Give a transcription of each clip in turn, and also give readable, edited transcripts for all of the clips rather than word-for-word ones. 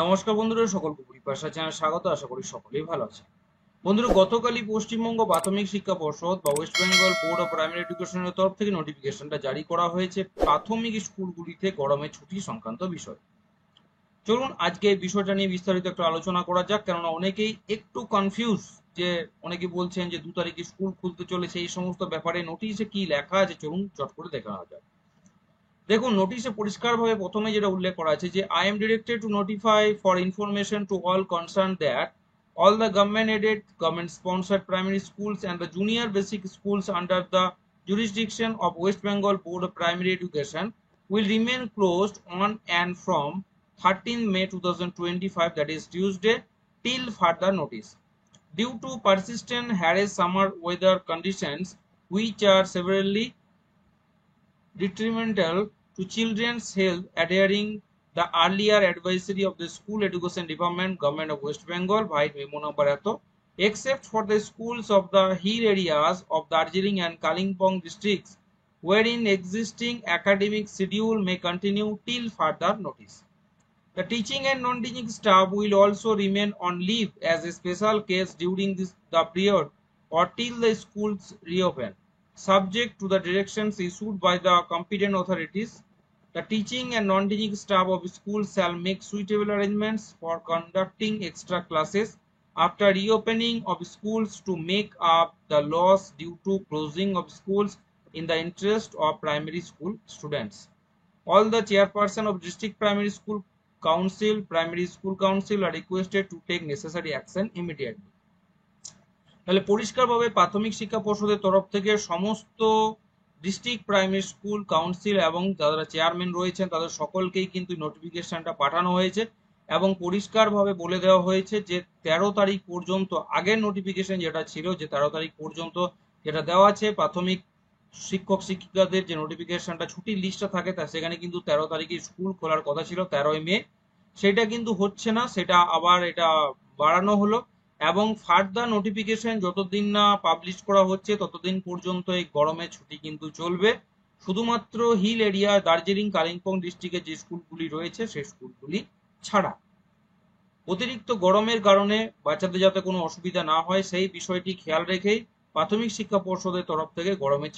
নমস্কার বন্ধুরা, সকলকে পরিভাষা চ্যানেল স্বাগত। আশা করি সকলেই ভালো আছে। বন্ধুরা, গতকালই পশ্চিমবঙ্গ প্রাথমিক শিক্ষা পর্ষদ বা West Bengal board of primary এডুকেশনের তরফ থেকে নোটিফিকেশনটা জারি করা হয়েছে প্রাথমিক স্কুলগুলিতে গরমের ছুটি সংক্রান্ত বিষয়। চলুন আজকে এই বিষয়টা নিয়ে বিস্তারিত একটু আলোচনা করা যাক, কেননা অনেকেই একটু কনফিউজ। যে অনেকে বলছেন যে 2 তারিখে স্কুল খুলতে চলেছে, এই সমস্ত ব্যাপারে নোটিশে কি লেখা আছে চলুন চট করে দেখে নেওয়া যাক। দেখুন, নোটিশে পরিষ্কারভাবে প্রথমে যেটা উল্লেখ করা আছে যে I am directed to notify for information to all concern that all the government aided, government sponsored primary schools and the junior basic schools under the jurisdiction of West Bengal Board of Primary Education will remain closed on and from 13 May 2025, that is Tuesday, till further notice. Due to persistent harsh summer weather conditions which are severely detrimental to children's health, adhering the earlier advisory of the School Education Department, Government of West Bengal, by memo number eto, except for the schools of the hill areas of Darjeeling and Kalimpong districts, wherein existing academic schedule may continue till further notice. The teaching and non-teaching staff will also remain on leave as a special case during the period or till the schools reopen, subject to the directions issued by the competent authorities. The teaching and non-teaching staff of schools shall make suitable arrangements for conducting extra classes after reopening of schools to make up the loss due to closing of schools in the interest of primary school students. All the chairperson of district primary school council are requested to take necessary action immediately. তাহলে পরিষ্কারভাবে প্রাথমিক শিক্ষা পর্ষদের তরফ থেকে সমস্ত district primary school council এবং যারা চেয়ারম্যান রয়েছেন তাদের সকলকেই কিন্তু নোটিফিকেশনটা পাঠানো হয়েছে এবং পরিষ্কারভাবে বলে দেওয়া হয়েছে যে 13 তারিখ পর্যন্ত, আগের নোটিফিকেশন যেটা ছিল যে 13 তারিখ পর্যন্ত যেটা দেওয়া আছে প্রাথমিক শিক্ষক শিক্ষিকাদের যে নোটিফিকেশনটা ছুটির লিস্টটা থাকে তা সেখানে কিন্তু 13 তারিখে স্কুল খোলার কথা ছিল 13ই মে, সেটা কিন্তু হচ্ছে না, সেটা আবার এটা বাড়ানো হলো। এবং ফার্দার নোটিফিকেশন যতদিন না পাবলিশ করা হচ্ছে ততদিন পর্যন্ত এই গরমের ছুটি কিন্তু চলবে, শুধুমাত্র হিল এরিয়া দার্জিলিং কালিম্পং ডিস্ট্রিক্টে যে স্কুলগুলি রয়েছে সেই স্কুলগুলি ছাড়া। অতিরিক্ত গরমের কারণে বাচ্চাদের যাতে কোনো অসুবিধা না হয় সেই বিষয়টি খেয়াল রেখেই প্রাথমিক শিক্ষা পর্ষদের তরফ থেকে গরমের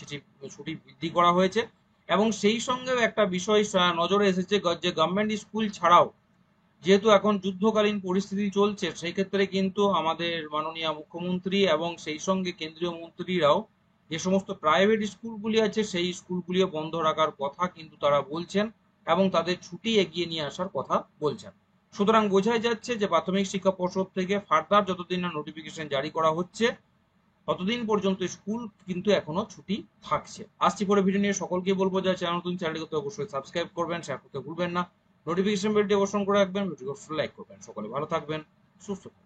ছুটি বৃদ্ধি করা হয়েছে। এবং সেই সঙ্গেও একটা বিষয় নজরে এসেছে যে গভর্নমেন্ট স্কুল ছাড়াও যেহেতু এখন যুদ্ধকালীন পরিস্থিতি চলছে, সেই ক্ষেত্রে কিন্তু আমাদের মাননীয় মুখ্যমন্ত্রী এবং সেই সঙ্গে কেন্দ্রীয় মন্ত্রীরাও যে সমস্ত প্রাইভেট স্কুলগুলি আছে সেই স্কুলগুলিও বন্ধ রাখার কথা কিন্তু তারা বলছেন এবং তাদের ছুটি এগিয়ে নিয়ে আসার কথা বলছেন। সুতরাং বোঝাই যাচ্ছে যে প্রাথমিক শিক্ষা পর্ষদ থেকে ফার্দার যতদিন না নোটিফিকেশন জারি করা হচ্ছে ততদিন পর্যন্ত স্কুল কিন্তু এখনো ছুটি থাকছে। আসছি পরে ভিডিও নিয়ে, সকলকে বলবো যে চ্যানেল নতুন, চ্যানেলটিকে অবশ্যই সাবস্ক্রাইব করবেন, শেয়ার করতে ভুলবেন না, নোটিফিকেশন বেলটি অবশ্যই করে রাখবেন, ভিডিওটি লাইক করবেন। সকলে ভালো থাকবেন, সুস্থ থাকবেন।